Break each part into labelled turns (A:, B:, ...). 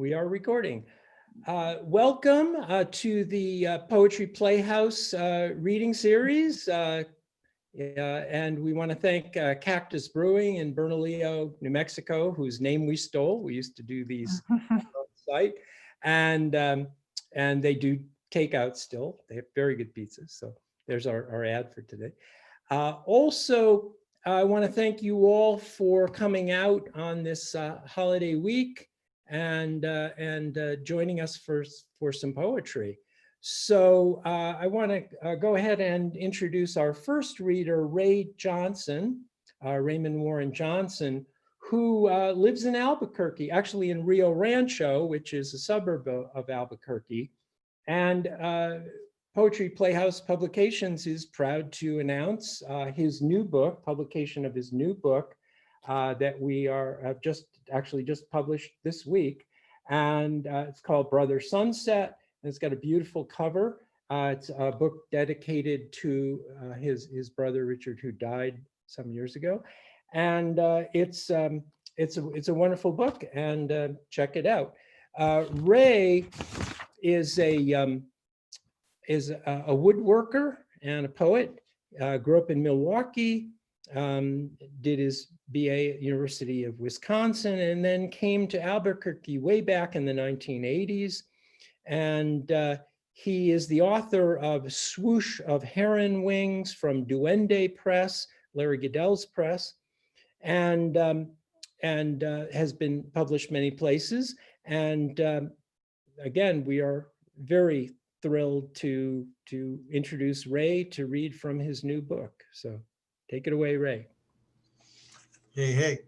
A: We are recording. Welcome to the Poetry Playhouse reading series. And we want to thank Kaktus Brewing in Bernalillo, New Mexico, whose name we stole. We used to do these on site. And they do takeout still. They have very good pizzas. So there's our ad for today. Also, I want to thank you all for coming out on this holiday week and joining us for some poetry. So I want to go ahead and introduce our first reader, Raymond Johnson, who lives in Albuquerque, actually in Rio Rancho, which is a suburb of Albuquerque. And Poetry Playhouse Publications is proud to announce his new book, publication of his new book, that we have just published this week. And it's called Brother Sunset. And it's got a beautiful cover. It's a book dedicated to his brother, Richard, who died some years ago. And it's a wonderful book, and check it out. Ray is a woodworker and a poet, grew up in Milwaukee, did his BA at University of Wisconsin, and then came to Albuquerque way back in the 1980s. And he is the author of Swoosh of Heron Wings from Duende Press, Larry Goodell's press, and has been published many places. And again, we are very thrilled to introduce Ray to read from his new book. So take it away, Ray.
B: Hey,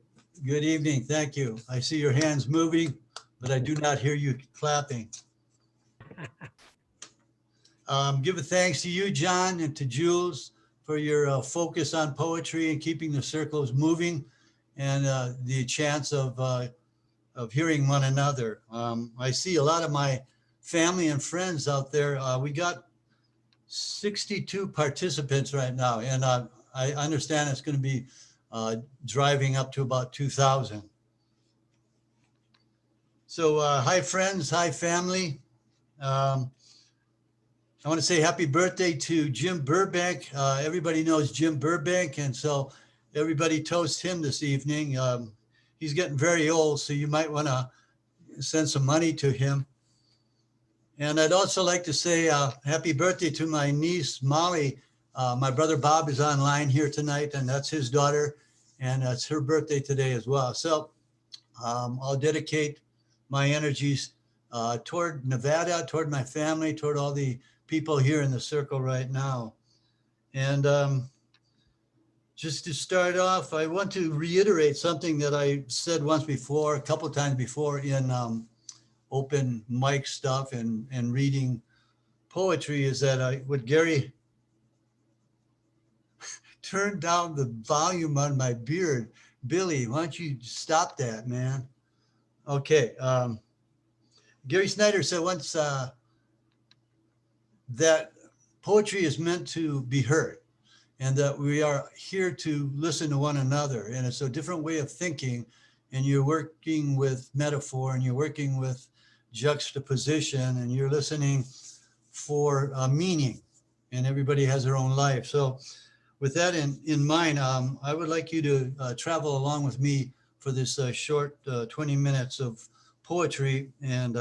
B: good evening. Thank you. I see your hands moving, but I do not hear you clapping. Give a thanks to you, John, and to Jules for your focus on poetry and keeping the circles moving, and the chance of hearing one another. I see a lot of my family and friends out there. We got 62 participants right now, and I understand it's going to be driving up to about 2,000. So hi friends, hi family. I want to say happy birthday to Jim Burbank. Everybody knows Jim Burbank, and so everybody toast him this evening. He's getting very old, so you might want to send some money to him. And I'd also like to say happy birthday to my niece, Molly. My brother Bob is online here tonight, and that's his daughter, and it's her birthday today as well. So I'll dedicate my energies toward Nevada, toward my family, toward all the people here in the circle right now. And just to start off, I want to reiterate something that I said once before, a couple of times before in open mic stuff and reading poetry, is that would Gary turn down the volume on my beard? Billy, why don't you stop that, man? Okay. Gary Snyder said once that poetry is meant to be heard, and that we are here to listen to one another. And it's a different way of thinking, and you're working with metaphor, and you're working with juxtaposition, and you're listening for meaning, and everybody has their own life. So with that in mind, I would like you to travel along with me for this short 20 minutes of poetry, and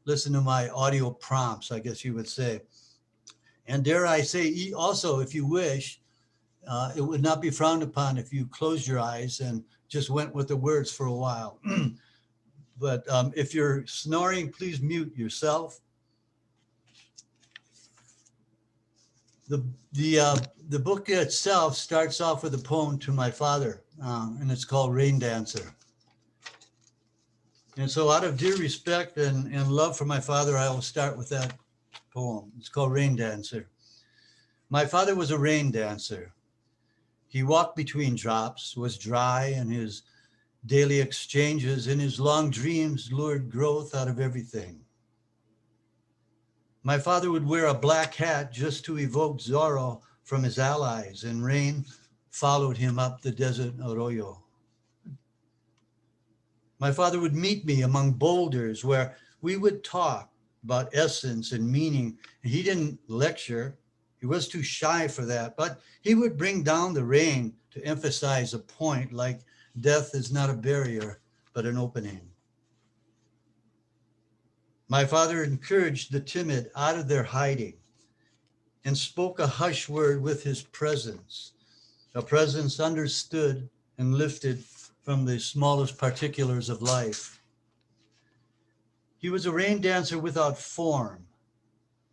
B: listen to my audio prompts, I guess you would say. And dare I say, also, if you wish, it would not be frowned upon if you closed your eyes and just went with the words for a while. But if you're snoring, please mute yourself. The book itself starts off with a poem to my father, and it's called Rain Dancer. And so out of dear respect and love for my father, I will start with that poem. It's called Rain Dancer. My father was a rain dancer. He walked between drops, was dry, and his daily exchanges in his long dreams lured growth out of everything. My father would wear a black hat just to evoke Zorro from his allies, and rain followed him up the desert arroyo. My father would meet me among boulders where we would talk about essence and meaning. He didn't lecture. He was too shy for that, but he would bring down the rain to emphasize a point, like death is not a barrier, but an opening. My father encouraged the timid out of their hiding and spoke a hush word with his presence, a presence understood and lifted from the smallest particulars of life. He was a rain dancer without form.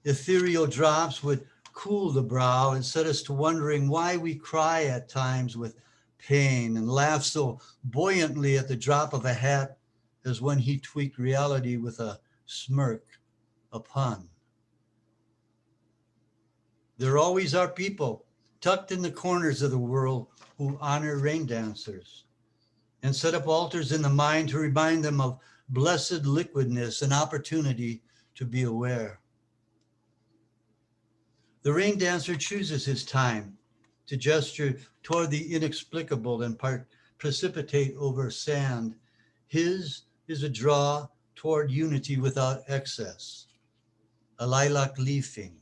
B: Ethereal drops would cool the brow and set us to wondering why we cry at times with pain and laugh so buoyantly at the drop of a hat as when he tweaked reality with a smirk, a pun. There always are people tucked in the corners of the world who honor rain dancers and set up altars in the mind to remind them of blessed liquidness and opportunity to be aware. The rain dancer chooses his time to gesture toward the inexplicable and precipitate over sand. His is a draw toward unity without excess, a lilac leafing,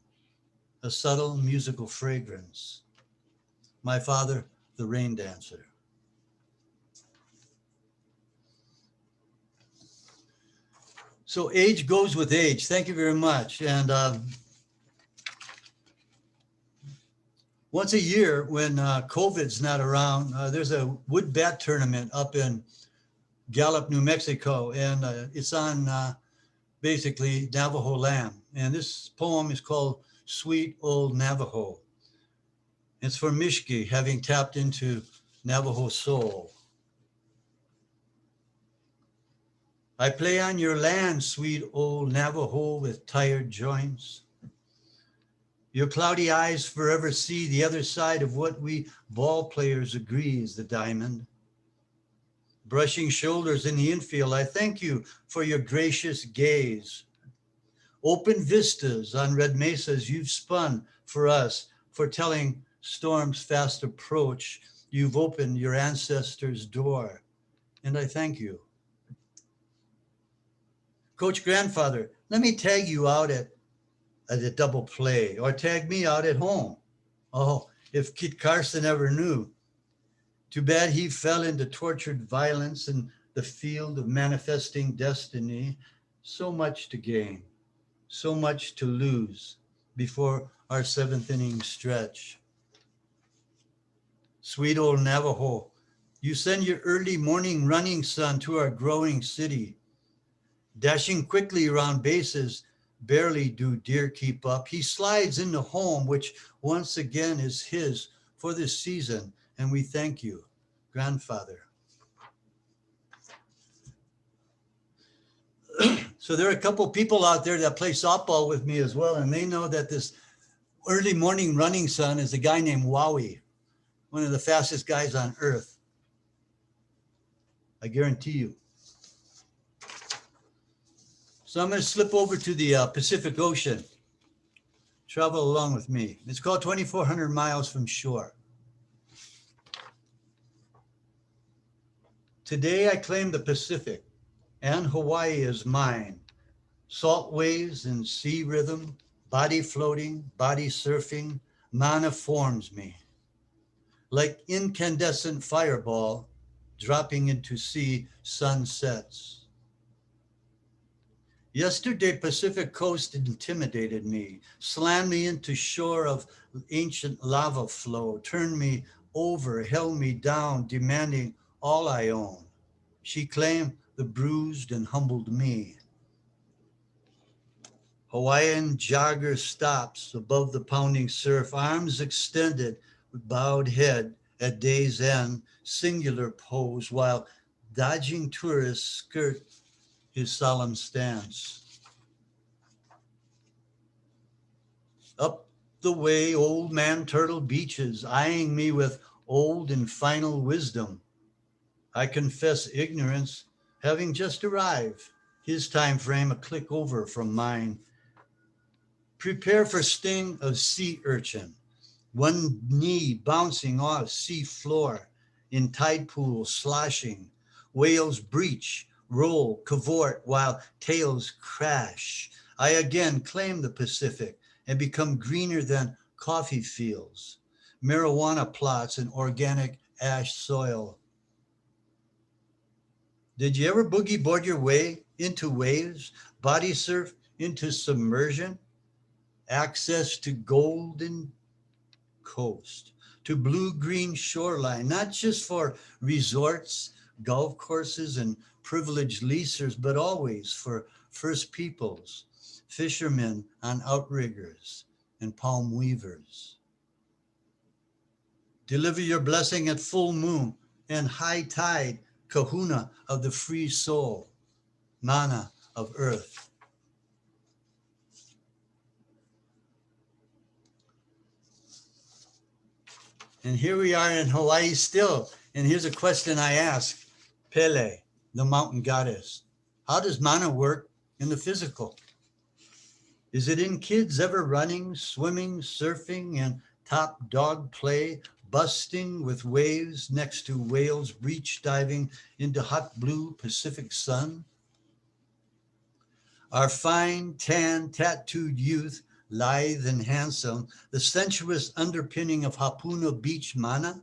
B: a subtle musical fragrance. My father, the rain dancer. So age goes with age. Thank you very much. And once a year when COVID's not around, there's a wood bat tournament up in Gallup, New Mexico. And it's on basically Navajo land. And this poem is called Sweet Old Navajo. It's for Mishki, having tapped into Navajo soul. I play on your land, sweet old Navajo with tired joints. Your cloudy eyes forever see the other side of what we ball players agree is the diamond. Brushing shoulders in the infield, I thank you for your gracious gaze. Open vistas on red mesas you've spun for us, for telling storms fast approach. You've opened your ancestors' door, and I thank you. Coach Grandfather, let me tag you out at a double play, or tag me out at home. Oh, if Kit Carson ever knew. Too bad he fell into tortured violence in the field of manifesting destiny. So much to gain, so much to lose before our seventh inning stretch. Sweet old Navajo, you send your early morning running son to our growing city. Dashing quickly around bases, barely do deer keep up. He slides into home, which once again is his for this season, and we thank you, grandfather. So there are a couple people out there that play softball with me as well, and they know that this early morning running son is a guy named Wowie, one of the fastest guys on earth. I guarantee you. So I'm going to slip over to the Pacific Ocean. Travel along with me. It's called 2,400 Miles from Shore. Today I claim the Pacific and Hawaii is mine. Salt waves and sea rhythm, body floating, body surfing, mana forms me. Like incandescent fireball dropping into sea sunsets. Yesterday, Pacific coast intimidated me, slammed me into shore of ancient lava flow, turned me over, held me down, demanding all I own. She claimed the bruised and humbled me. Hawaiian jogger stops above the pounding surf, arms extended with bowed head at day's end, singular pose, while dodging tourists skirt his solemn stance. Up the way, old man turtle beaches, eyeing me with old and final wisdom. I confess ignorance, having just arrived, his time frame a click over from mine. Prepare for sting of sea urchin, one knee bouncing off sea floor, in tide pool sloshing, whales breach, roll, cavort while tails crash. I again claim the Pacific and become greener than coffee fields, marijuana plots, and organic ash soil. Did you ever boogie board your way into waves, body surf into submersion, access to golden coast, to blue-green shoreline, not just for resorts, golf courses, and privileged leasers, but always for First Peoples, fishermen on outriggers, and palm weavers? Deliver your blessing at full moon and high tide, kahuna of the free soul, mana of earth. And here we are in Hawaii still. And here's a question I ask Pele, the mountain goddess. How does mana work in the physical? Is it in kids ever running, swimming, surfing, and top dog play, busting with waves next to whales, breach diving into hot blue Pacific sun? Our fine, tan, tattooed youth, lithe and handsome, the sensuous underpinning of Hapuna Beach mana?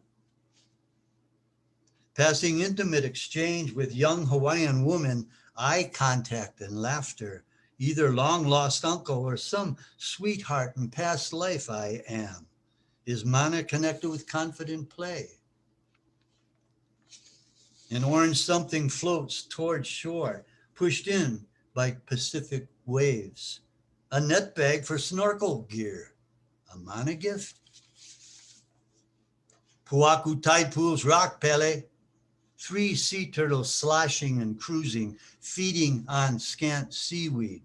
B: Passing intimate exchange with young Hawaiian woman, eye contact and laughter, either long lost uncle or some sweetheart in past life I am. Is mana connected with confident play? An orange something floats towards shore, pushed in by Pacific waves. A net bag for snorkel gear. A mana gift? Puaku tide pools rock, Pele. 3 sea turtles sloshing and cruising, feeding on scant seaweed.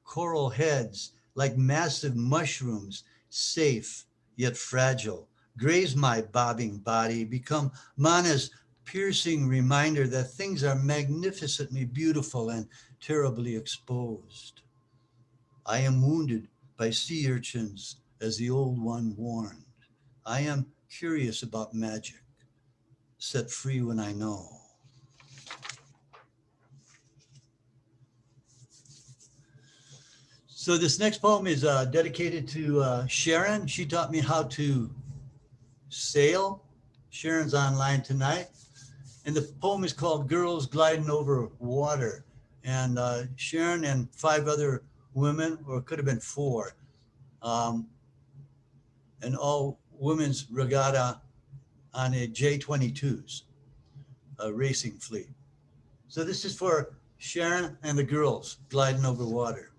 B: Coral heads like massive mushrooms, safe yet fragile, graze my bobbing body, become mana's piercing reminder that things are magnificently beautiful and terribly exposed. I am wounded by sea urchins as the old one warned. I am curious about magic, set free when I know. So this next poem is dedicated to Sharon. She taught me how to sail. Sharon's online tonight. And the poem is called Girls Gliding Over Water. And Sharon and 5 other women, or it could have been 4, an all women's regatta on a J-22s, a racing fleet. So this is for Sharon and the girls gliding over water.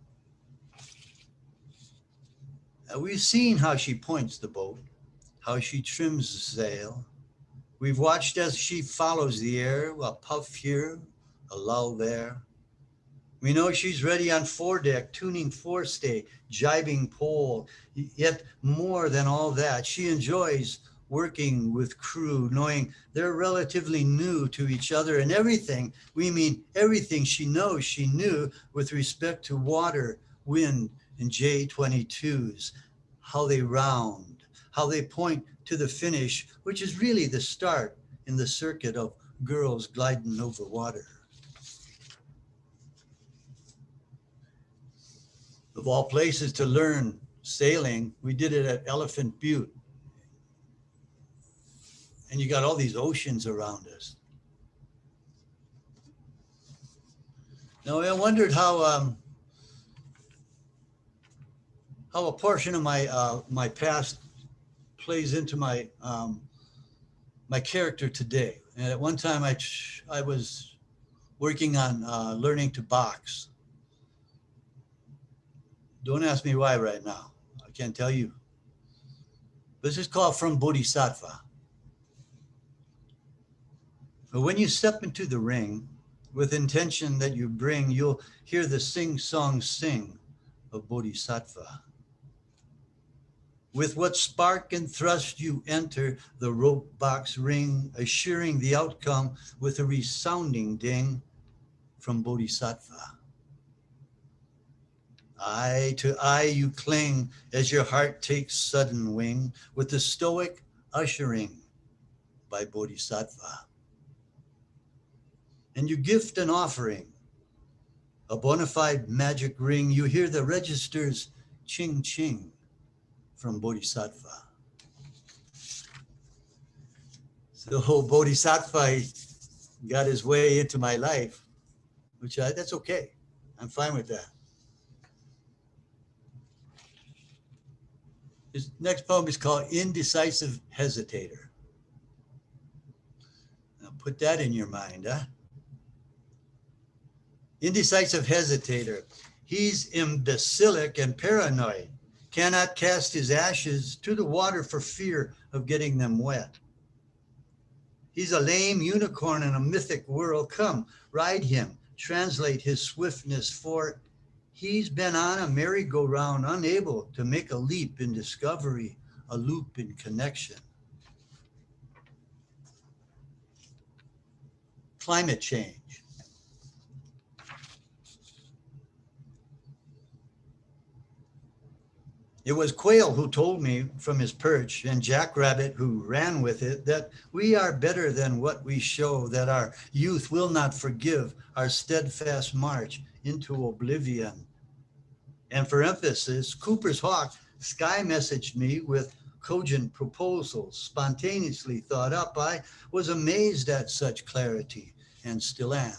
B: We've seen how she points the boat, how she trims the sail. We've watched as she follows the air, a puff here, a lull there. We know she's ready on foredeck, tuning forestay, jibing pole. Yet more than all that, she enjoys working with crew, knowing they're relatively new to each other, and everything, we mean everything she knows she knew with respect to water, wind, and J-22s, how they round, how they point to the finish, which is really the start in the circuit of girls gliding over water. Of all places to learn sailing, we did it at Elephant Butte. And you got all these oceans around us. Now I wondered how a portion of my past plays into my my character today. And at one time I was working on learning to box. Don't ask me why right now. I can't tell you. This is called From Bodhisattva. But when you step into the ring with intention that you bring, you'll hear the sing-song sing of Bodhisattva. With what spark and thrust you enter the rope box ring, assuring the outcome with a resounding ding from Bodhisattva. Eye to eye you cling as your heart takes sudden wing with the stoic ushering by Bodhisattva. and you gift an offering, a bona fide magic ring, you hear the registers ching ching from Bodhisattva. So Bodhisattva got his way into my life, that's okay. I'm fine with that. This next poem is called Indecisive Hesitator. Now put that in your mind, huh? Indecisive hesitator. He's imbecilic and paranoid, cannot cast his ashes to the water for fear of getting them wet. He's a lame unicorn in a mythic world. Come, ride him, translate his swiftness, for he's been on a merry-go-round, unable to make a leap in discovery, a loop in connection. Climate change. It was Quail who told me from his perch, and Jackrabbit who ran with it, that we are better than what we show, that our youth will not forgive our steadfast march into oblivion. And for emphasis, Cooper's hawk sky messaged me with cogent proposals, spontaneously thought up. I was amazed at such clarity, and still am.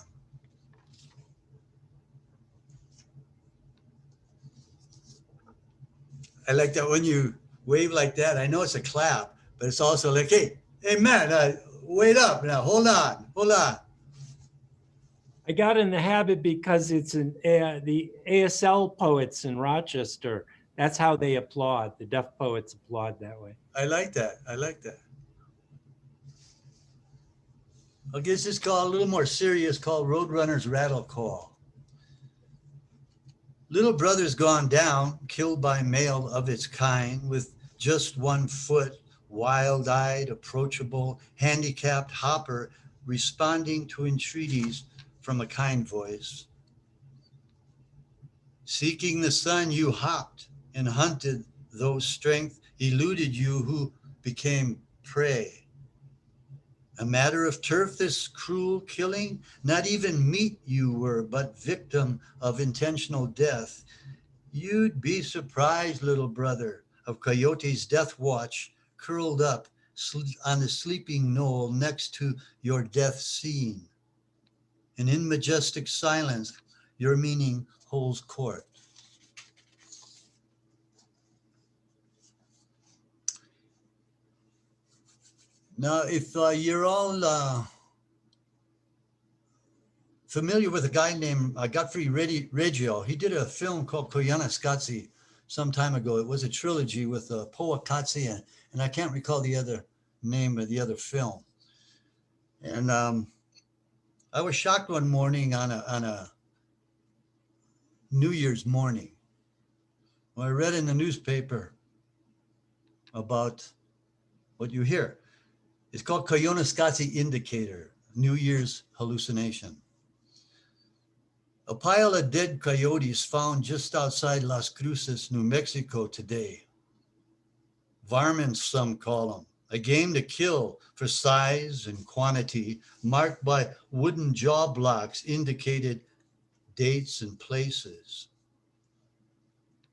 B: I like that when you wave like that, I know it's a clap, but it's also like, hey man, wait up now, hold on.
A: I got in the habit because it's the ASL poets in Rochester. That's how they applaud. The deaf poets applaud that way.
B: I like that. I'll get this call a little more serious, called Roadrunner's Rattle Call. Little brother's gone down, killed by male of its kind, with just 1 foot, wild-eyed, approachable, handicapped hopper, responding to entreaties from a kind voice. Seeking the sun, you hopped and hunted, though strength eluded you, who became prey. A matter of turf, this cruel killing, not even meat you were, but victim of intentional death. You'd be surprised, little brother, of Coyote's death watch, curled up on the sleeping knoll next to your death scene. And in majestic silence, your meaning holds court. Now, if you're all familiar with a guy named Godfrey Reggio, he did a film called Koyaanisqatsi some time ago. It was a trilogy with Powakatsi, and I can't recall the other name of the other film. And I was shocked one morning on a New Year's morning when I read in the newspaper about what you hear. It's called Koyaanisqatsi Indicator, New Year's hallucination. A pile of dead coyotes found just outside Las Cruces, New Mexico today. Varmints, some call them, a game to kill for size and quantity, marked by wooden jaw blocks indicated dates and places.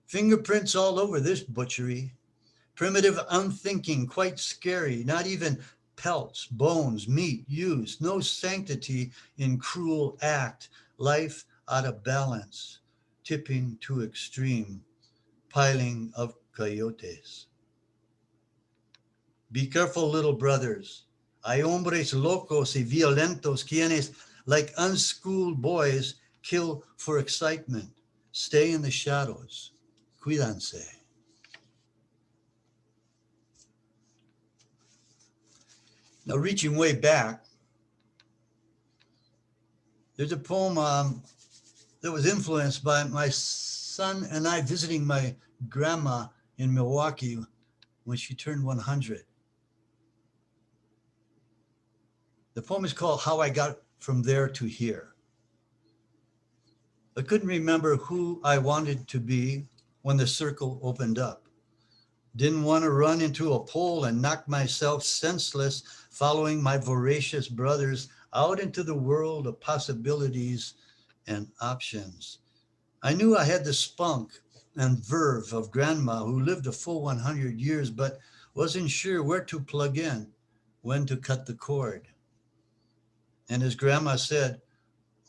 B: Fingerprints all over this butchery. Primitive, unthinking, quite scary, not even pelts, bones, meat used, no sanctity in cruel act, life out of balance, tipping to extreme, piling of coyotes. Be careful, little brothers. Hay hombres locos y violentos quienes, like unschooled boys, kill for excitement. Stay in the shadows. Cuídanse. Now, reaching way back, there's a poem that was influenced by my son and I visiting my grandma in Milwaukee when she turned 100. The poem is called How I Got From There to Here. I couldn't remember who I wanted to be when the circle opened up. Didn't want to run into a pole and knock myself senseless following my voracious brother's out into the world of possibilities and options. I knew I had the spunk and verve of grandma who lived a full 100 years, but wasn't sure where to plug in, when to cut the cord. And as grandma said,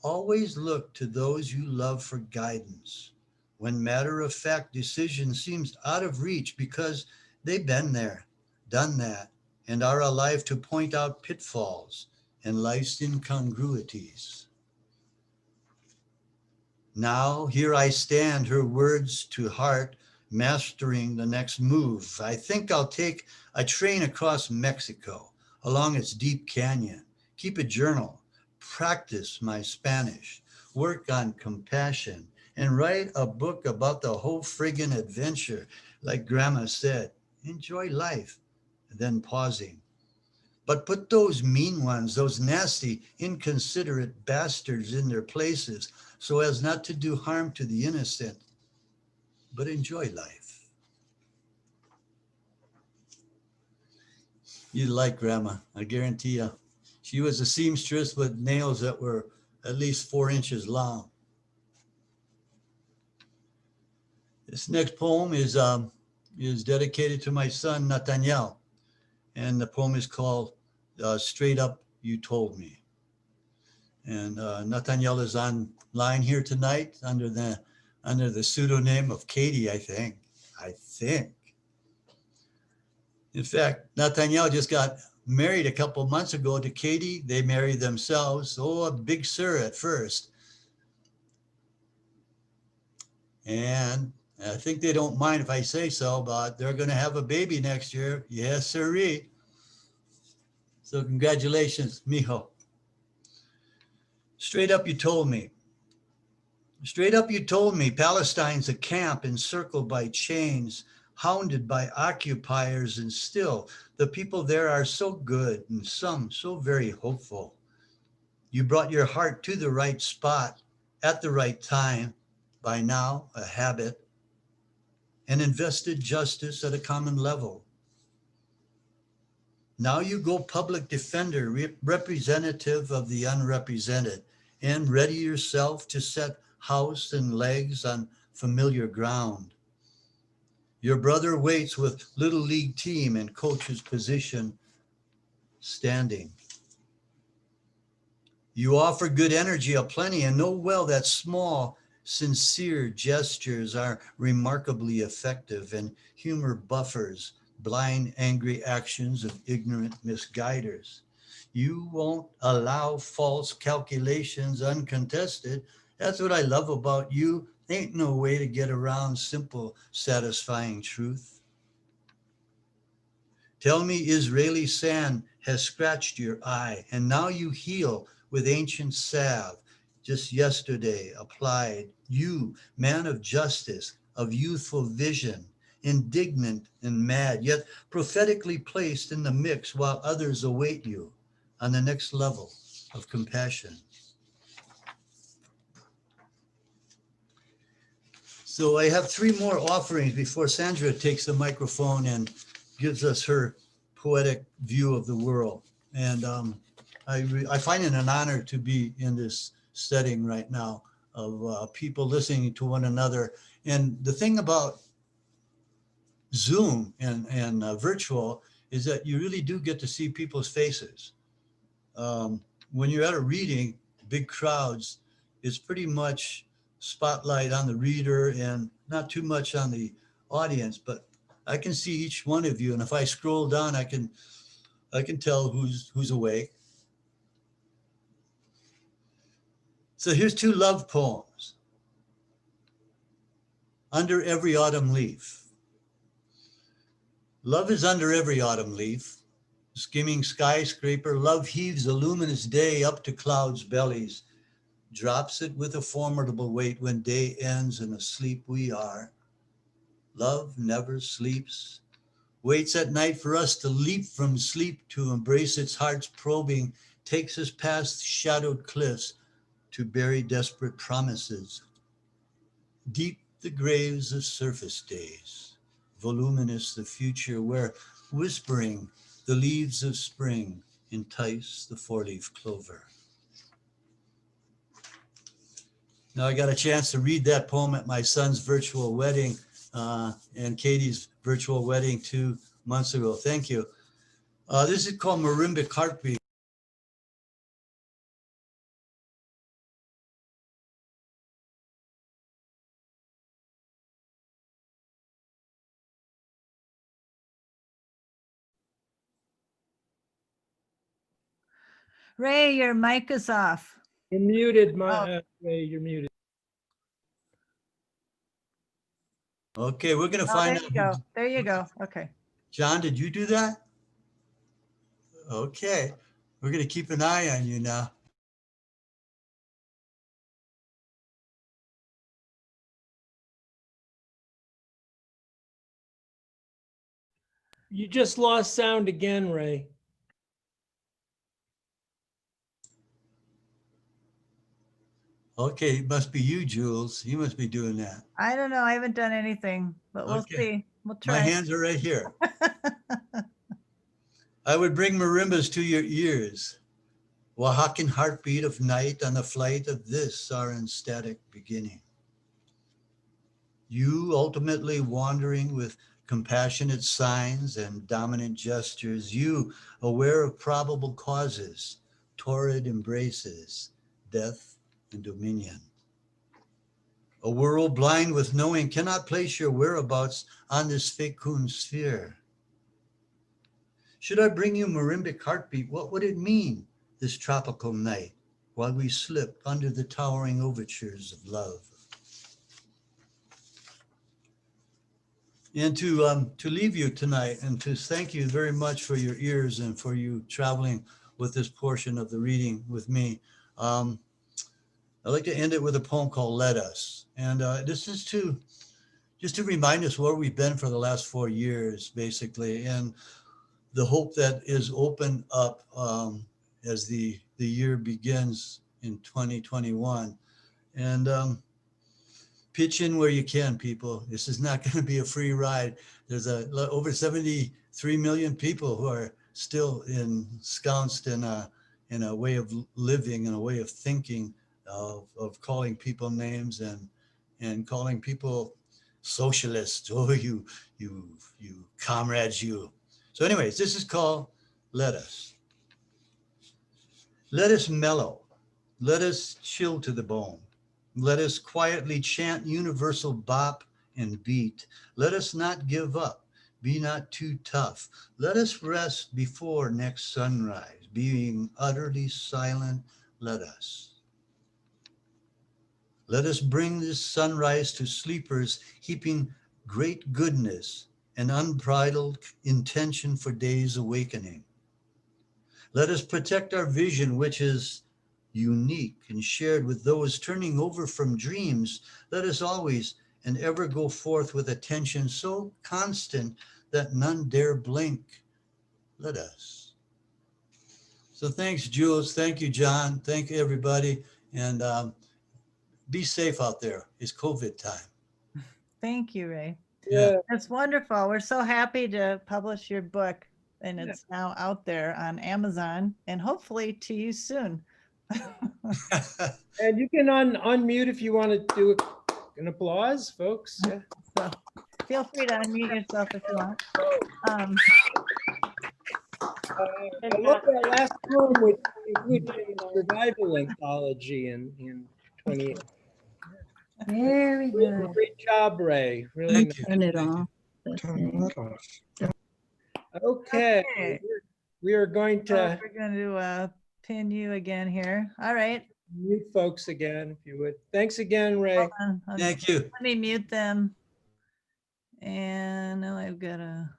B: always look to those you love for guidance when matter-of-fact decision seems out of reach because they've been there, done that, and are alive to point out pitfalls and life's incongruities. Now, here I stand, her words to heart, mastering the next move. I think I'll take a train across Mexico, along its deep canyon, keep a journal, practice my Spanish, work on compassion, and write a book about the whole friggin' adventure. Like grandma said, enjoy life, then pausing. But put those mean ones, those nasty, inconsiderate bastards in their places so as not to do harm to the innocent, but enjoy life. You like grandma, I guarantee you. She was a seamstress with nails that were at least 4 inches long. This next poem is dedicated to my son, Nathaniel. And the poem is called Straight Up You Told Me. And Nathaniel is online here tonight under the pseudonym of Katie, I think. In fact, Nathaniel just got married a couple months ago to Katie. They married themselves. Oh, a big sir at first. And I think they don't mind if I say so, but they're going to have a baby next year. Yes, sirree. So congratulations, mijo. Straight up, you told me. Straight up, you told me Palestine's a camp encircled by chains, hounded by occupiers, and still the people there are so good and some so very hopeful. You brought your heart to the right spot at the right time, by now a habit, and invested justice at a common level. Now you go public defender, representative of the unrepresented, and ready yourself to set house and legs on familiar ground. Your brother waits with little league team and coach's position standing. You offer good energy aplenty and know well that small, sincere gestures are remarkably effective and humor buffers blind, angry actions of ignorant misguiders. You won't allow false calculations uncontested. That's what I love about you. Ain't no way to get around simple, satisfying truth. Tell me Israeli sand has scratched your eye, and now you heal with ancient salve, just yesterday applied. You, man of justice, of youthful vision, indignant and mad, yet prophetically placed in the mix while others await you on the next level of compassion. So I have 3 more offerings before Sandra takes the microphone and gives us her poetic view of the world. And I find it an honor to be in this setting right now of people listening to one another. And the thing about Zoom and virtual is that you really do get to see people's faces. When you're at a reading, big crowds, it's pretty much spotlight on the reader and not too much on the audience, but I can see each one of you. And if I scroll down, I can tell who's awake. So here's 2 love poems. Under every autumn leaf. Love is under every autumn leaf. Skimming skyscraper, love heaves a luminous day up to clouds' bellies, drops it with a formidable weight when day ends and asleep we are. Love never sleeps, waits at night for us to leap from sleep to embrace its heart's probing, takes us past shadowed cliffs to bury desperate promises. Deep the graves of surface days, voluminous the future where whispering the leaves of spring entice the four-leaf clover. Now I got a chance to read that poem at my son's virtual wedding and Katie's virtual wedding 2 months ago. Thank you. This is called Marimba Heartbeat.
C: Ray, your mic is off.
A: You're muted, Ray, you're muted.
B: Okay, we're gonna
C: Oh,
B: find
C: there
B: out.
C: you go. There you go. Okay.
B: John, did you do that? Okay, we're gonna keep an eye on you now.
A: You just lost sound again, Ray.
B: Okay, it must be you, Jules. You must be doing that.
C: I don't know. I haven't done anything, but we'll
B: Okay.
C: see. We'll
B: My
C: try.
B: hands are right here. I would bring marimbas to your ears. Oaxacan heartbeat of night on the flight of this our ecstatic beginning. You ultimately wandering with compassionate signs and dominant gestures, you aware of probable causes, torrid embraces, death and dominion. A world blind with knowing cannot place your whereabouts on this fecund sphere. Should I bring you marimbic heartbeat, what would it mean this tropical night while we slip under the towering overtures of love? And to leave you tonight and to thank you very much for your ears and for you traveling with this portion of the reading with me. I'd like to end it with a poem called Let Us. And this is just to remind us where we've been for the last 4 years, basically, and the hope that is opened up as the year begins in 2021. And pitch in where you can, people. This is not going to be a free ride. There's over 73 million people who are still ensconced in a way of living and a way of thinking of calling people names and calling people socialists. Oh, you comrades, you. So anyways, this is called Let Us. Let us mellow. Let us chill to the bone. Let us quietly chant universal bop and beat. Let us not give up. Be not too tough. Let us rest before next sunrise. Being utterly silent, let us. Let us bring this sunrise to sleepers, heaping great goodness and unbridled intention for day's awakening. Let us protect our vision, which is unique and shared with those turning over from dreams. Let us always and ever go forth with attention so constant that none dare blink. Let us. So thanks, Jules. Thank you, John. Thank you, everybody. And be safe out there. It's COVID time.
C: Thank you, Ray.
B: Yeah.
C: That's wonderful. We're so happy to publish your book, and it's now out there on Amazon and hopefully to you soon.
A: And you can unmute if you want to do an applause, folks. Yeah.
C: So feel free to unmute yourself if you want.
A: I love that last poem, which included survival anthology in 28.
D: Very good.
A: Great job, Ray. Really
B: Thank
A: nice.
B: you.
D: Turn it
B: Thank you.
D: off. That's it.
A: Okay.
C: Okay.
A: We are going
C: So
A: to
C: we're going to pin you again here. All right.
A: mute folks again, if you would. Thanks again, Ray.
C: Hold on.
B: Thank you.
C: Let me mute them. And now I've got to.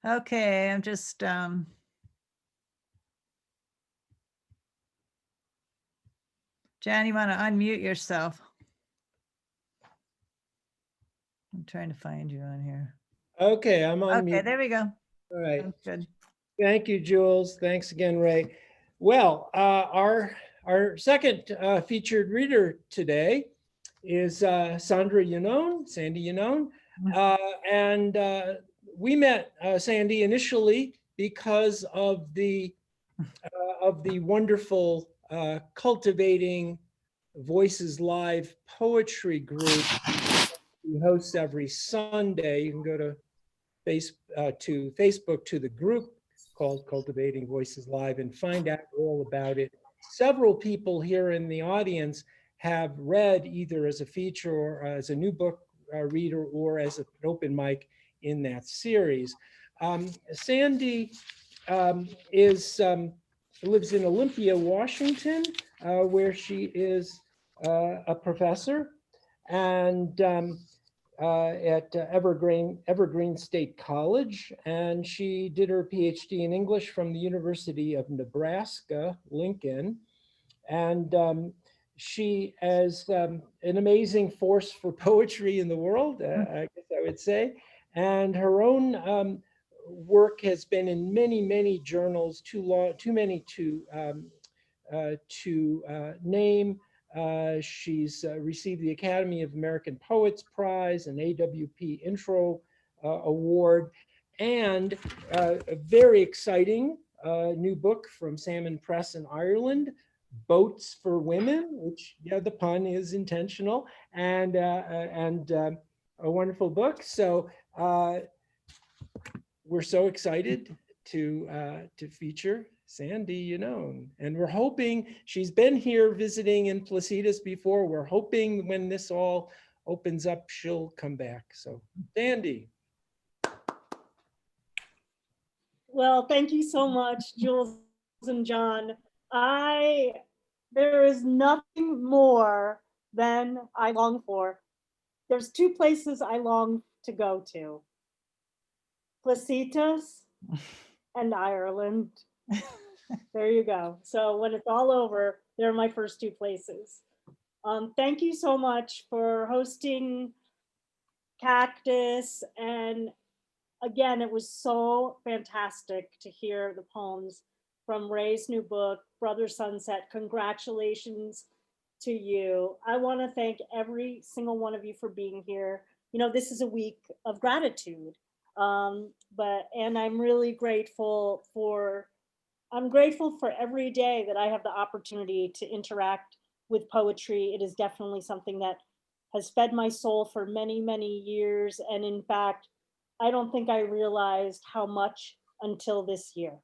C: Okay, I'm just Jan, you want to unmute yourself? I'm trying to find you on here.
A: Okay, I'm on
C: Okay,
A: mute.
C: there we go.
A: All right.
C: Sounds good.
A: Thank you, Jules. Thanks again, Ray. Well, our second featured reader today is Sandra Yannone, Sandy Yannone. And we met Sandy initially because of the wonderful Cultivating Voices Live poetry group we host every Sunday. You can go to Facebook to the group called Cultivating Voices Live and find out all about it. Several people here in the audience have read either as a feature or as a new book reader or as an open mic in that series. Sandy lives in Olympia, Washington, where she is a professor and at Evergreen State College, and she did her PhD in English from the University of Nebraska, Lincoln. And she is an amazing force for poetry in the world, I guess I would say. And her own work has been in many, many journals, too many to name. She's received the Academy of American Poets Prize, an AWP Intro Award, and a very exciting new book from Salmon Press in Ireland, Boats for Women, which, yeah, the pun is intentional, and a wonderful book. So we're so excited to feature Sandy Yannone, and we're hoping, she's been here visiting in Placitas before. We're hoping when this all opens up, she'll come back. So Sandy.
E: Well, thank you so much, Jules and John. There is nothing more than I long for. There's two places I long to go to: Placitas and Ireland. There you go. So when it's all over, they're my first two places. Thank you so much for hosting Kaktus. And again, it was so fantastic to hear the poems from Ray's new book, Brother Sunset. Congratulations to you. I want to thank every single one of you for being here. You know, this is a week of gratitude. And I'm really grateful for every day that I have the opportunity to interact with poetry. It is definitely something that has fed my soul for many, many years. And in fact, I don't think I realized how much until this year,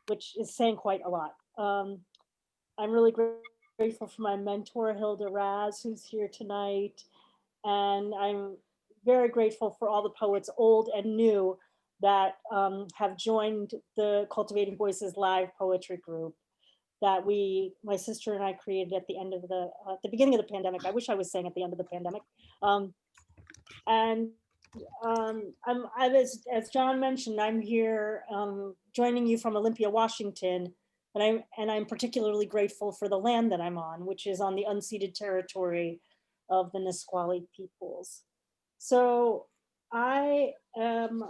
E: which is saying quite a lot. I'm really grateful for my mentor, Hilda Raz, who's here tonight. And I'm very grateful for all the poets, old and new, that have joined the Cultivating Voices Live poetry group that my sister and I created at the end of at the beginning of the pandemic. I wish I was saying at the end of the pandemic. As John mentioned, I'm here joining you from Olympia, Washington, and I'm particularly grateful for the land that I'm on, which is on the unceded territory of the Nisqually peoples. So I am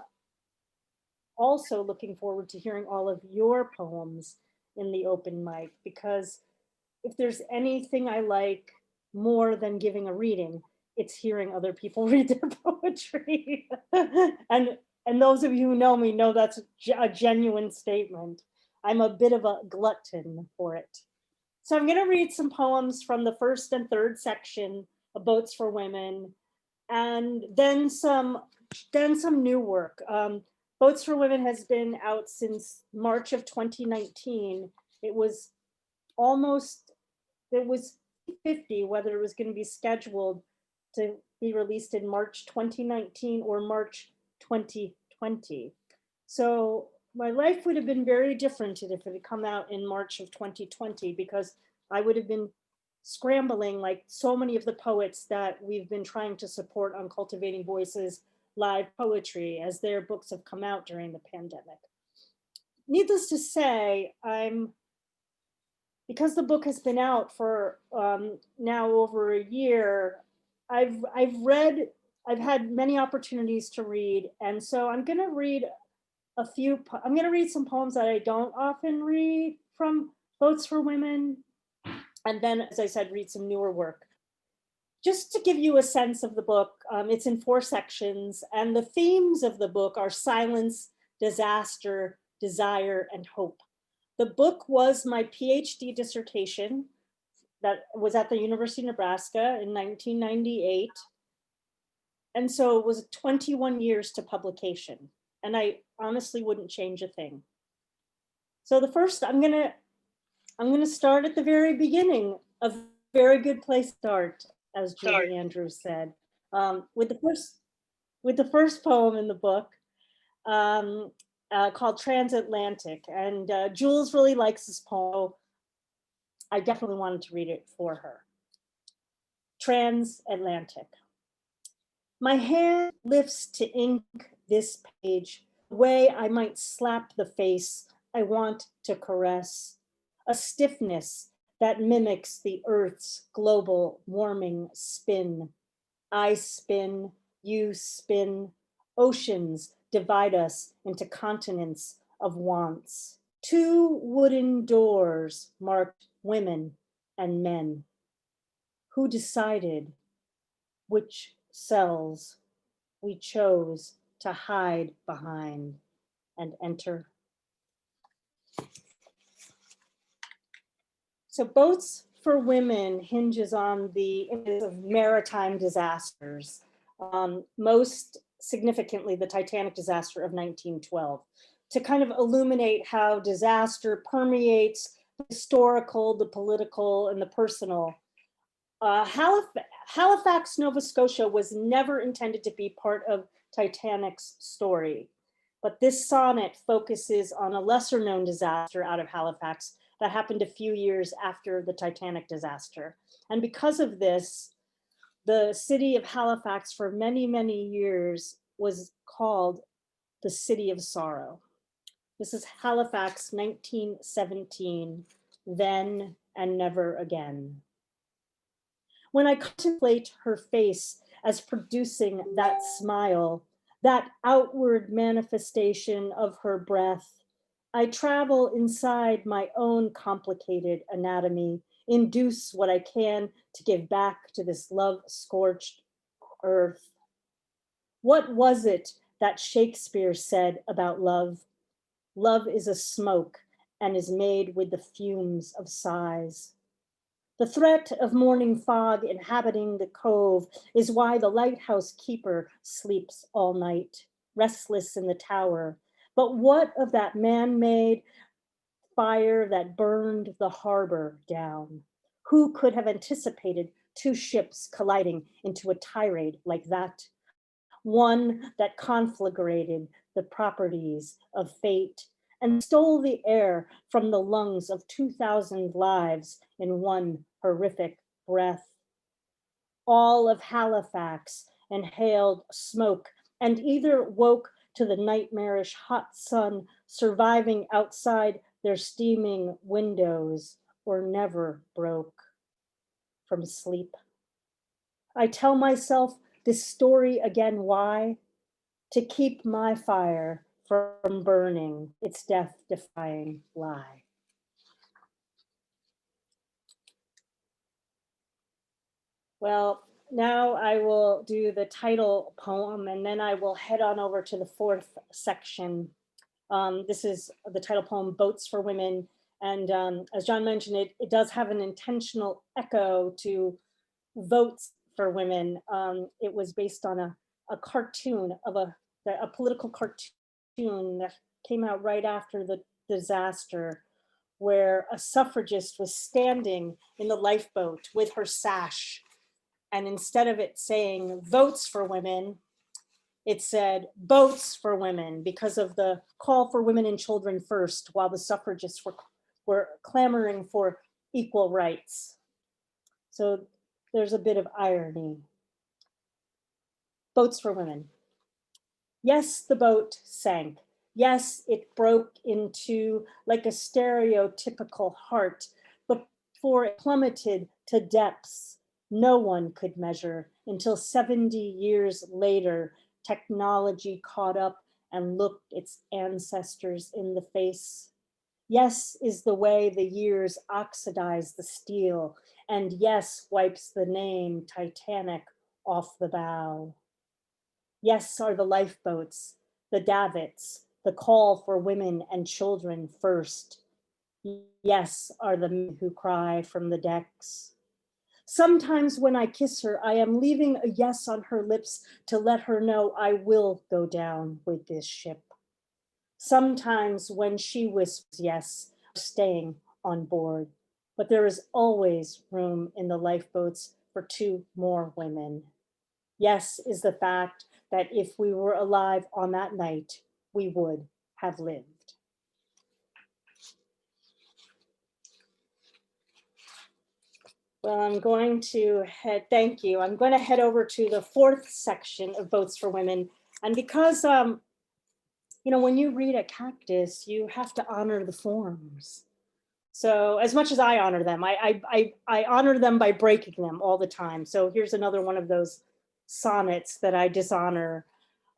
E: also looking forward to hearing all of your poems in the open mic, because if there's anything I like more than giving a reading, it's hearing other people read their poetry. and those of you who know me know that's a genuine statement. I'm a bit of a glutton for it. So I'm going to read some poems from the first and third section of Boats for Women, and then some new work. Boats for Women has been out since March of 2019. It was 50 whether it was going to be scheduled to be released in March 2019 or March 2020. So my life would have been very different if it had come out in March of 2020, because I would have been scrambling like so many of the poets that we've been trying to support on Cultivating Voices Live Poetry as their books have come out during the pandemic. Needless to say, because the book has been out for now over a year, I've had many opportunities to read, and so I'm going to read I'm going to read some poems that I don't often read from Boats for Women, and then, as I said, read some newer work. just to give you a sense of the book, it's in 4 sections, and the themes of the book are silence, disaster, desire, and hope. The book was my PhD dissertation that was at the University of Nebraska in 1998. And so it was 21 years to publication. And I honestly wouldn't change a thing. So the first, I'm gonna start at the very beginning. A very good place to start, as Julie Andrews said, with the first poem in the book, called Transatlantic. And Jules really likes this poem. I definitely wanted to read it for her. Transatlantic. My hand lifts to ink this page, the way I might slap the face I want to caress, a stiffness that mimics the Earth's global warming spin. I spin, you spin, oceans divide us into continents of wants. 2 wooden doors marked women and men. Who decided which cells we chose to hide behind and enter? So Boats for Women hinges on the images of maritime disasters, most significantly the Titanic disaster of 1912, to kind of illuminate how disaster permeates the historical, the political, and the personal. Halifax, Nova Scotia was never intended to be part of Titanic's story, but this sonnet focuses on a lesser known disaster out of Halifax that happened a few years after the Titanic disaster. And because of this, the city of Halifax for many, many years was called the City of Sorrow. This is Halifax, 1917, then and never again. When I contemplate her face as producing that smile, that outward manifestation of her breath, I travel inside my own complicated anatomy, induce what I can to give back to this love-scorched earth. What was it that Shakespeare said about love? Love is a smoke and is made with the fumes of sighs. The threat of morning fog inhabiting the cove is why the lighthouse keeper sleeps all night, restless in the tower. But what of that man-made fire that burned the harbor down? Who could have anticipated 2 ships colliding into a tirade like that? One that conflagrated the properties of fate and stole the air from the lungs of 2,000 lives in one horrific breath. All of Halifax inhaled smoke and either woke to the nightmarish hot sun surviving outside their steaming windows or never broke from sleep. I tell myself this story again, why? To keep my fire from burning its death-defying lie. Well, now I will do the title poem and then I will head on over to the 4th section. This is the title poem, Boats for Women. And as John mentioned, it does have an intentional echo to Votes for Women. It was based on a cartoon of a political cartoon that came out right after the disaster, where a suffragist was standing in the lifeboat with her sash. And instead of it saying Votes for Women, it said Boats for Women, because of the call for women and children first, while the suffragists were clamoring for equal rights. So there's a bit of irony. Boats for Women. Yes, the boat sank. Yes, it broke into like a stereotypical heart, but before it plummeted to depths no one could measure until 70 years later, technology caught up and looked its ancestors in the face. Yes is the way the years oxidize the steel, and yes wipes the name Titanic off the bow. Yes are the lifeboats, the davits, the call for women and children first. Yes are the men who cry from the decks. Sometimes when I kiss her, I am leaving a yes on her lips to let her know I will go down with this ship. Sometimes when she whispers yes, staying on board, but there is always room in the lifeboats for 2 more women. Yes is the fact that if we were alive on that night, we would have lived. Well, I'm going to thank you. I'm going to head over to the 4th section of Votes for Women. And because, when you read a Kaktus, you have to honor the forms. So as much as I honor them, I honor them by breaking them all the time. So here's another one of those sonnets that I dishonor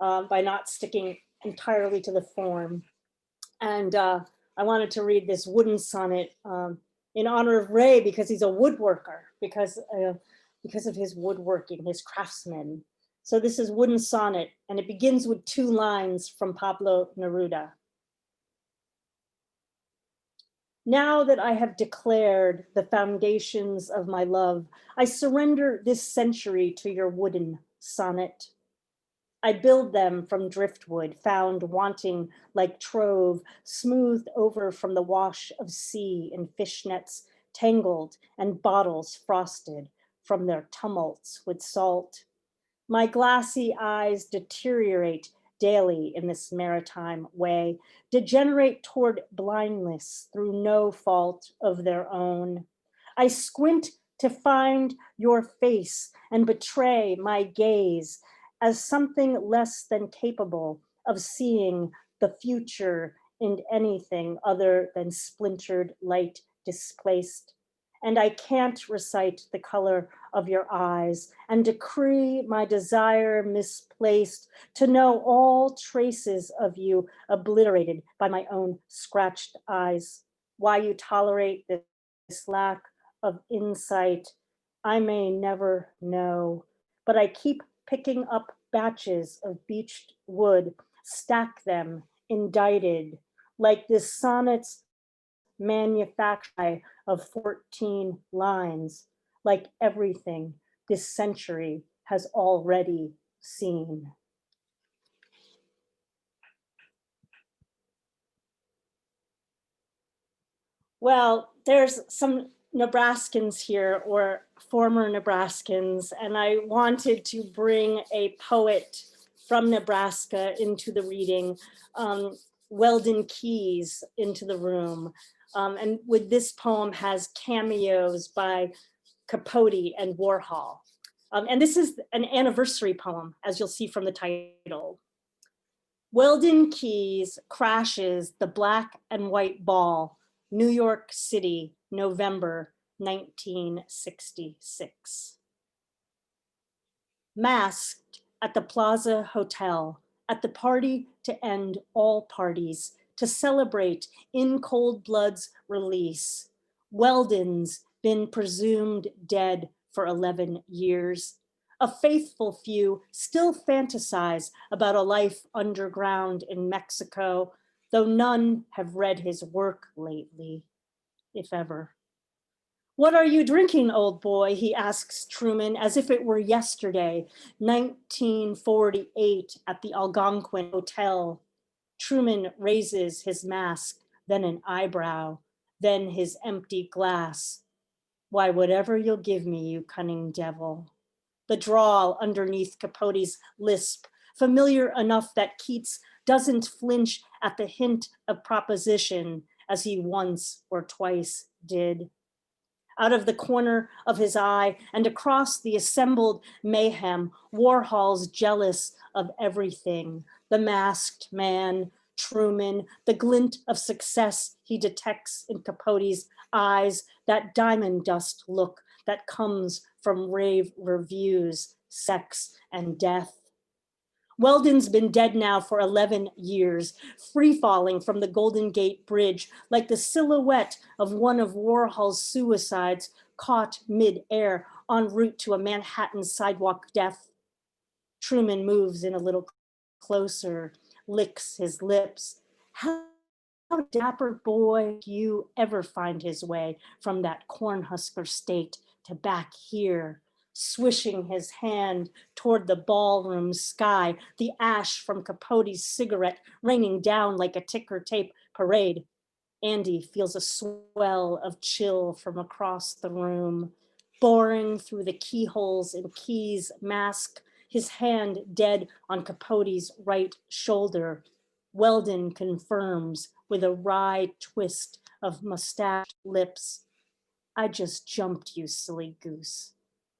E: by not sticking entirely to the form. And I wanted to read this wooden sonnet in honor of Ray because he's a woodworker, because of his woodworking, his craftsman. So this is Wooden Sonnet, and it begins with 2 lines from Pablo Neruda. Now that I have declared the foundations of my love, I surrender this century to your wooden sonnet. I build them from driftwood, found wanting like trove, smoothed over from the wash of sea in fishnets, tangled and bottles frosted from their tumults with salt. My glassy eyes deteriorate daily in this maritime way, degenerate toward blindness through no fault of their own. I squint to find your face and betray my gaze as something less than capable of seeing the future in anything other than splintered light displaced. And I can't recite the color of your eyes and decree my desire misplaced to know all traces of you obliterated by my own scratched eyes. Why you tolerate this lack of insight, I may never know, but I keep picking up batches of beached wood, stack them indicted, like this sonnet's manufacture of 14 lines, like everything this century has already seen. Well, there's some Nebraskans here, or former Nebraskans, and I wanted to bring a poet from Nebraska into the reading, Weldon Keys, into the room. And with this poem has cameos by Capote and Warhol. And this is an anniversary poem, as you'll see from the title. Weldon Keys crashes the black and white ball, New York City, November 1966. Masked at the Plaza Hotel, at the party to end all parties, to celebrate In Cold Blood's release. Weldon's been presumed dead for 11 years. A faithful few still fantasize about a life underground in Mexico, though none have read his work lately, if ever. What are you drinking, old boy? He asks Truman as if it were yesterday, 1948 at the Algonquin Hotel. Truman raises his mask, then an eyebrow, then his empty glass. Why, whatever you'll give me, you cunning devil. The drawl underneath Capote's lisp, familiar enough that Keats doesn't flinch at the hint of proposition as he once or twice did. Out of the corner of his eye and across the assembled mayhem, Warhol's jealous of everything. The masked man, Truman, the glint of success he detects in Capote's eyes, that diamond dust look that comes from rave reviews, sex and death. Weldon's been dead now for 11 years, free-falling from the Golden Gate Bridge like the silhouette of one of Warhol's suicides caught mid-air en route to a Manhattan sidewalk death. Truman moves in a little closer, licks his lips. How dapper boy do you ever find his way from that Cornhusker state to back here, swishing his hand toward the ballroom sky, the ash from Capote's cigarette raining down like a ticker tape parade. Andy feels a swell of chill from across the room, boring through the keyholes in Key's mask, his hand dead on Capote's right shoulder. Weldon confirms with a wry twist of mustached lips. I just jumped, you silly goose.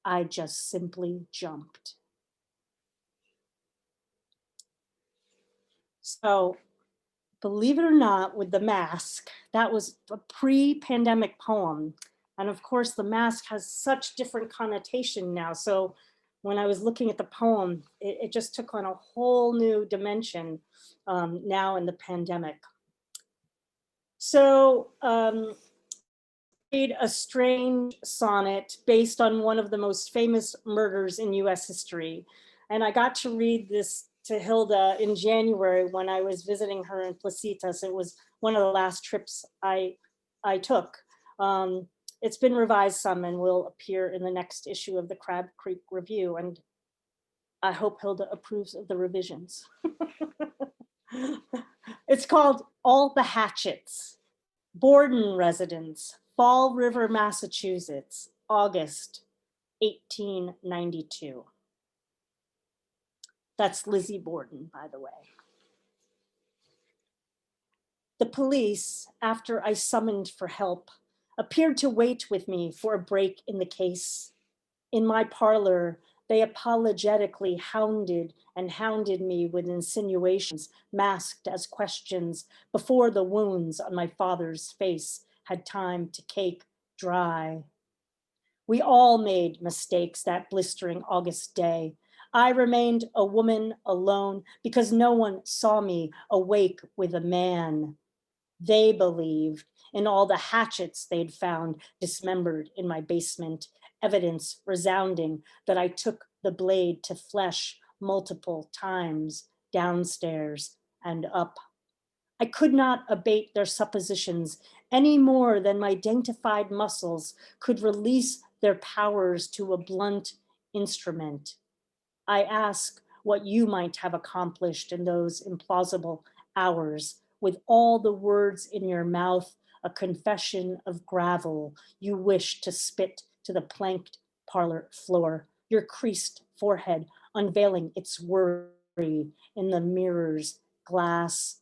E: I just simply jumped. So, believe it or not, with The Mask, that was a pre-pandemic poem. And of course, The Mask has such different connotation now. So when I was looking at the poem, it just took on a whole new dimension now in the pandemic. So read a strange sonnet based on one of the most famous murders in US history. And I got to read this to Hilda in January when I was visiting her in Placitas. It was one of the last trips I took. It's been revised some and will appear in the next issue of the Crab Creek Review. And I hope Hilda approves of the revisions. It's called All the Hatchets. Borden residence, Fall River, Massachusetts, August, 1892. That's Lizzie Borden, by the way. The police, after I summoned for help, appeared to wait with me for a break in the case. In my parlor, they apologetically hounded me with insinuations masked as questions before the wounds on my father's face had time to cake dry. We all made mistakes that blistering August day. I remained a woman alone because no one saw me awake with a man. They believed in all the hatchets they'd found dismembered in my basement, evidence resounding that I took the blade to flesh multiple times, downstairs and up. I could not abate their suppositions any more than my daintified muscles could release their powers to a blunt instrument. I ask what you might have accomplished in those implausible hours with all the words in your mouth, a confession of gravel you wish to spit to the planked parlor floor, your creased forehead unveiling its worry in the mirror's glass.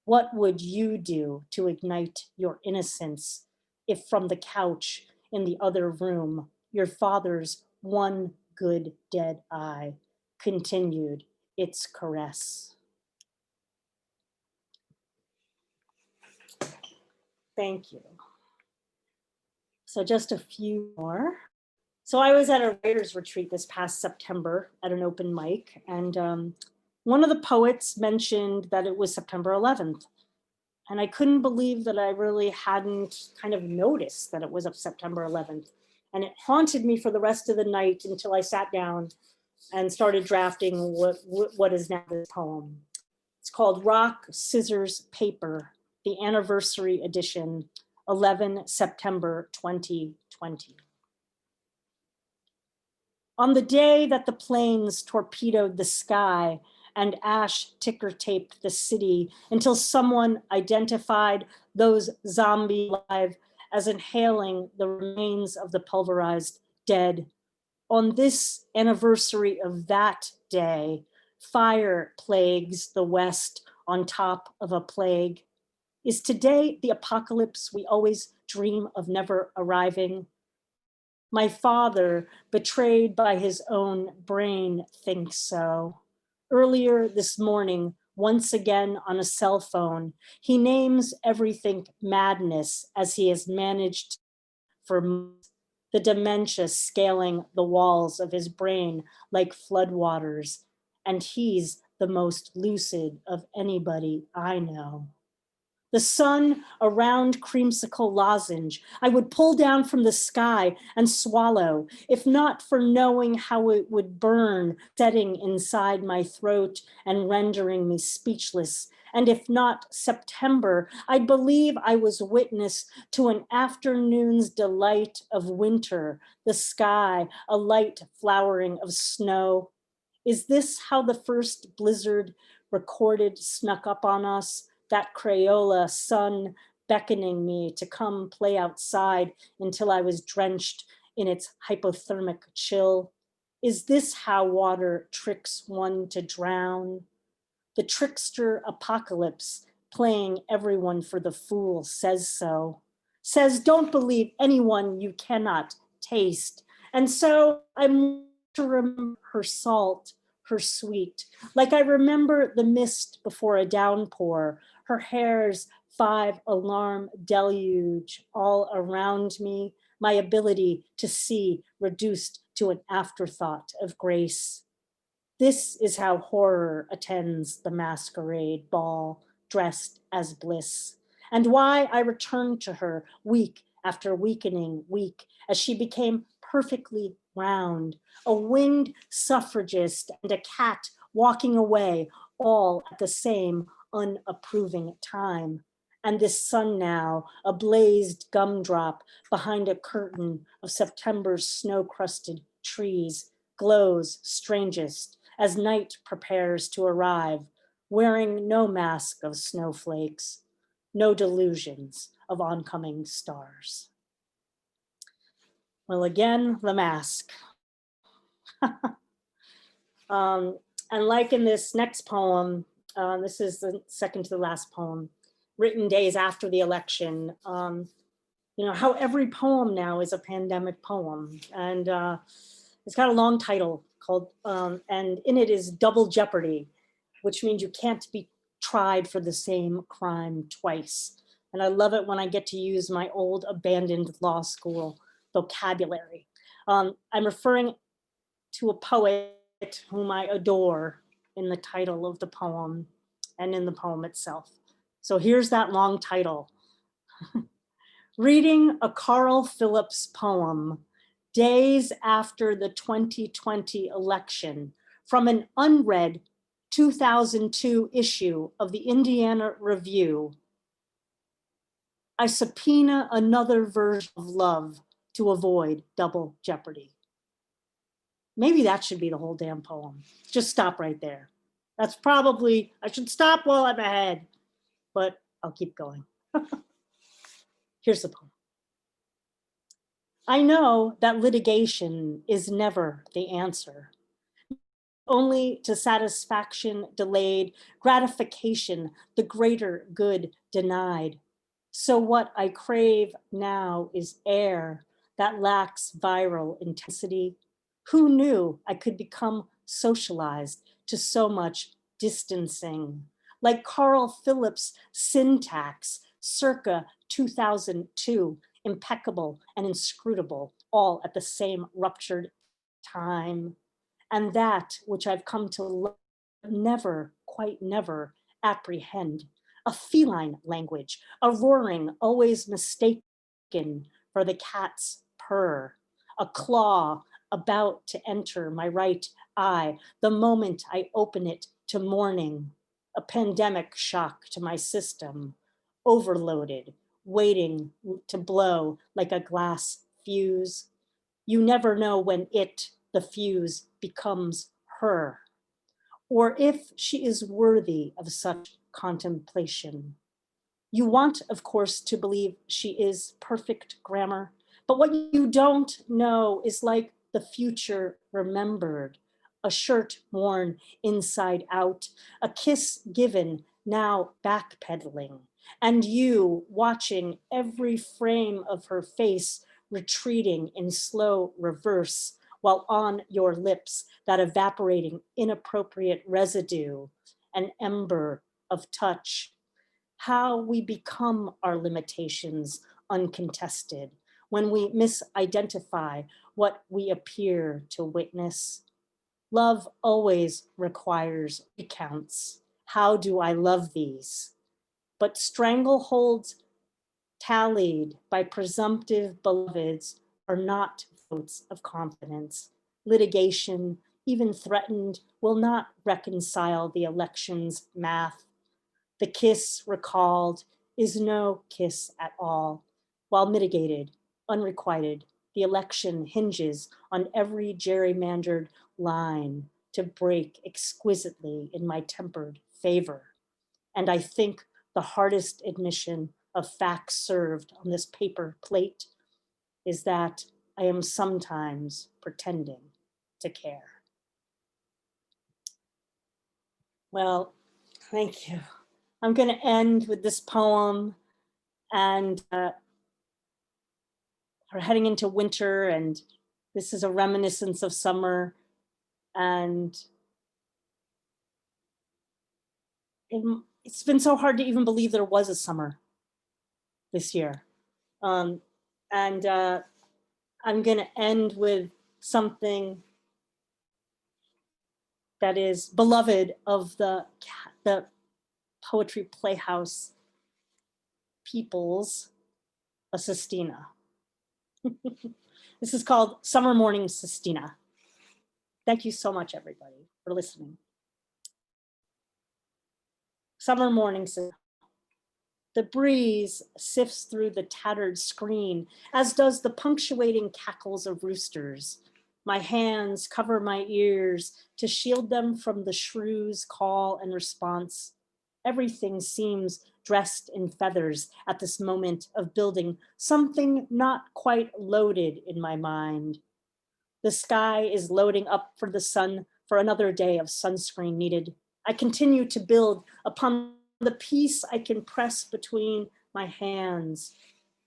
E: What would you do to ignite your innocence if from the couch in the other room, your father's one good dead eye continued its caress? Thank you. So just a few more. So I was at a writer's retreat this past September at an open mic, and one of the poets mentioned that it was September 11th. And I couldn't believe that I really hadn't kind of noticed that it was September 11th. And it haunted me for the rest of the night until I sat down and started drafting what is now this poem. It's called Rock, Scissors, Paper, the Anniversary Edition, 11 September 2020. On the day that the planes torpedoed the sky and ash ticker taped the city until someone identified those zombies alive as inhaling the remains of the pulverized dead. On this anniversary of that day, fire plagues the West on top of a plague. Is today the apocalypse we always dream of never arriving? My father, betrayed by his own brain, thinks so. Earlier this morning, once again on a cell phone, he names everything madness as he has managed for the dementia scaling the walls of his brain like floodwaters. And he's the most lucid of anybody I know. The sun, a round creamsicle lozenge, I would pull down from the sky and swallow, if not for knowing how it would burn, setting inside my throat and rendering me speechless. And if not September, I'd believe I was witness to an afternoon's delight of winter, the sky, a light flowering of snow. Is this how the first blizzard recorded snuck up on us? That Crayola sun beckoning me to come play outside until I was drenched in its hypothermic chill. Is this how water tricks one to drown? The trickster apocalypse, playing everyone for the fool, says so. Says don't believe anyone you cannot taste. And so I'm to remember her salt, her sweet, like I remember the mist before a downpour, her hair's 5-alarm deluge all around me, my ability to see reduced to an afterthought of grace. This is how horror attends the masquerade ball, dressed as bliss, and why I returned to her week after weakening week as she became perfectly round, a winged suffragist and a cat walking away all at the same unapproving time. And this sun now, a blazed gumdrop behind a curtain of September's snow-crusted trees, glows strangest as night prepares to arrive, wearing no mask of snowflakes, no delusions of oncoming stars. Well, again, the mask. And like in this next poem, this is the second to the last poem, written days after the election. You know, how every poem now is a pandemic poem. And it's got a long title called, and in it is double jeopardy, which means you can't be tried for the same crime twice. And I love it when I get to use my old abandoned law school vocabulary. I'm referring to a poet whom I adore in the title of the poem and in the poem itself. So here's that long title. Reading a Carl Phillips poem, days after the 2020 election, from an unread 2002 issue of the Indiana Review. I subpoena another version of love to avoid double jeopardy. Maybe that should be the whole damn poem. Just stop right there. That's probably, I should stop while I'm ahead, but I'll keep going. Here's the poem. I know that litigation is never the answer. Only to satisfaction delayed, gratification, the greater good denied. So what I crave now is air that lacks viral intensity. Who knew I could become socialized to so much distancing? Like Carl Phillips' syntax, circa 2002, impeccable and inscrutable, all at the same ruptured time. And that which I've come to love, never, quite never apprehend, a feline language, a roaring always mistaken for the cat's purr, a claw about to enter my right eye the moment I open it to morning, a pandemic shock to my system, overloaded, waiting to blow like a glass fuse. You never know when it, the fuse, becomes her, or if she is worthy of such contemplation. You want, of course, to believe she is perfect grammar, but what you don't know is like the future remembered, a shirt worn inside out, a kiss given, now backpedaling, and you watching every frame of her face retreating in slow reverse, while on your lips that evaporating inappropriate residue, an ember of touch. How we become our limitations uncontested when we misidentify what we appear to witness. Love always requires recounts. How do I love these? But strangleholds tallied by presumptive beloveds are not votes of confidence. Litigation, even threatened, will not reconcile the election's math. The kiss recalled is no kiss at all. While mitigated, unrequited, the election hinges on every gerrymandered line to break exquisitely in my tempered favor. And I think the hardest admission of facts served on this paper plate is that I am sometimes pretending to care. Well, thank you. I'm going to end with this poem, and we're heading into winter, and this is a reminiscence of summer, and it's been so hard to even believe there was a summer this year. And I'm going to end with something that is beloved of the Poetry Playhouse peoples, a Sistina. This is called Summer Morning Sistina. Thank you so much, everybody, for listening. Summer morning Sistina. The breeze sifts through the tattered screen, as does the punctuating cackles of roosters. My hands cover my ears to shield them from the shrew's call and response. Everything seems dressed in feathers at this moment of building something not quite loaded in my mind. The sky is loading up for the sun for another day of sunscreen needed. I continue to build upon the piece I can press between my hands.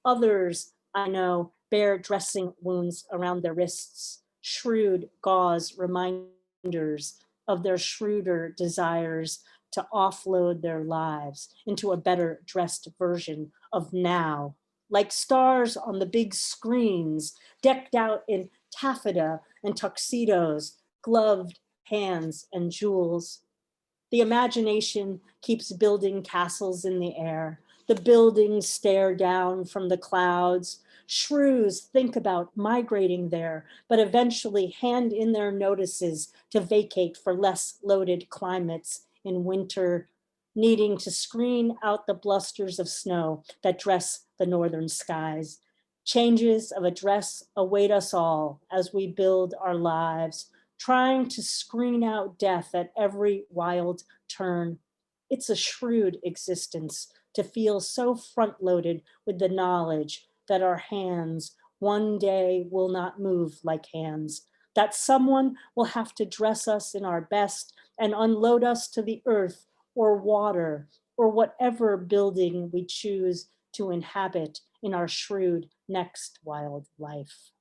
E: Others, I know, bear dressing wounds around their wrists, shrewd gauze reminders of their shrewder desires to offload their lives into a better dressed version of now, like stars on the big screens, decked out in taffeta and tuxedos, gloved hands and jewels. The imagination keeps building castles in the air. The buildings stare down from the clouds. Shrews think about migrating there, but eventually hand in their notices to vacate for less loaded climates in winter, needing to screen out the blusters of snow that dress the northern skies. Changes of address await us all as we build our lives, trying to screen out death at every wild turn. It's a shrewd existence to feel so front-loaded with the knowledge that our hands one day will not move like hands, that someone will have to dress us in our best and unload us to the earth or water or whatever building we choose to inhabit in our shrewd next wild life.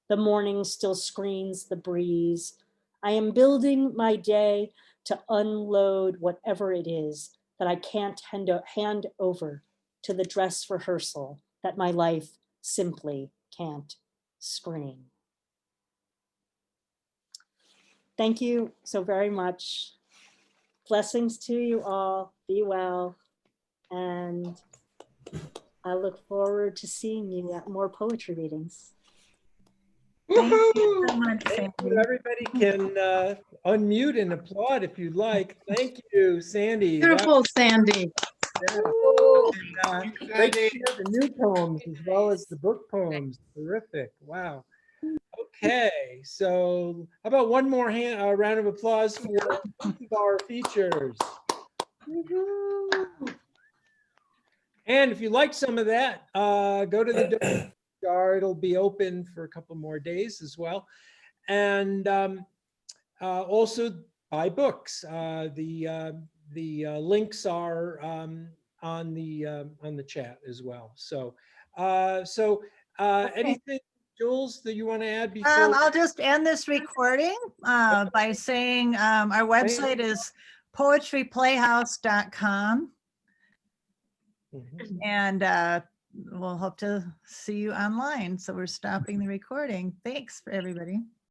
E: The morning still screens the breeze. I am building my day to unload whatever it is that I can't hand over to the dress rehearsal that my life simply can't screen. Thank you so very much. Blessings to you all. Be well. And I look forward to seeing you at more poetry readings.
C: Thank you so much,
A: Thank
C: Sandy.
A: you. Everybody can unmute and applaud if you'd like. Thank you, Sandy. That
D: Beautiful, Sandy.
A: was, great to hear the new poems as well as the book poems. Terrific. Wow. Okay, so how about one more round of applause for our features. And if you like some of that, go to the jar. It'll be open for a couple more days as well. And also buy books. The links are on the chat as well. So
C: Okay.
A: anything, Jules, that you want to add before?
C: I'll just end this recording by saying our website is poetryplayhouse.com,
A: Mhm.
C: and we'll hope to see you online. So we're stopping the recording. Thanks for everybody.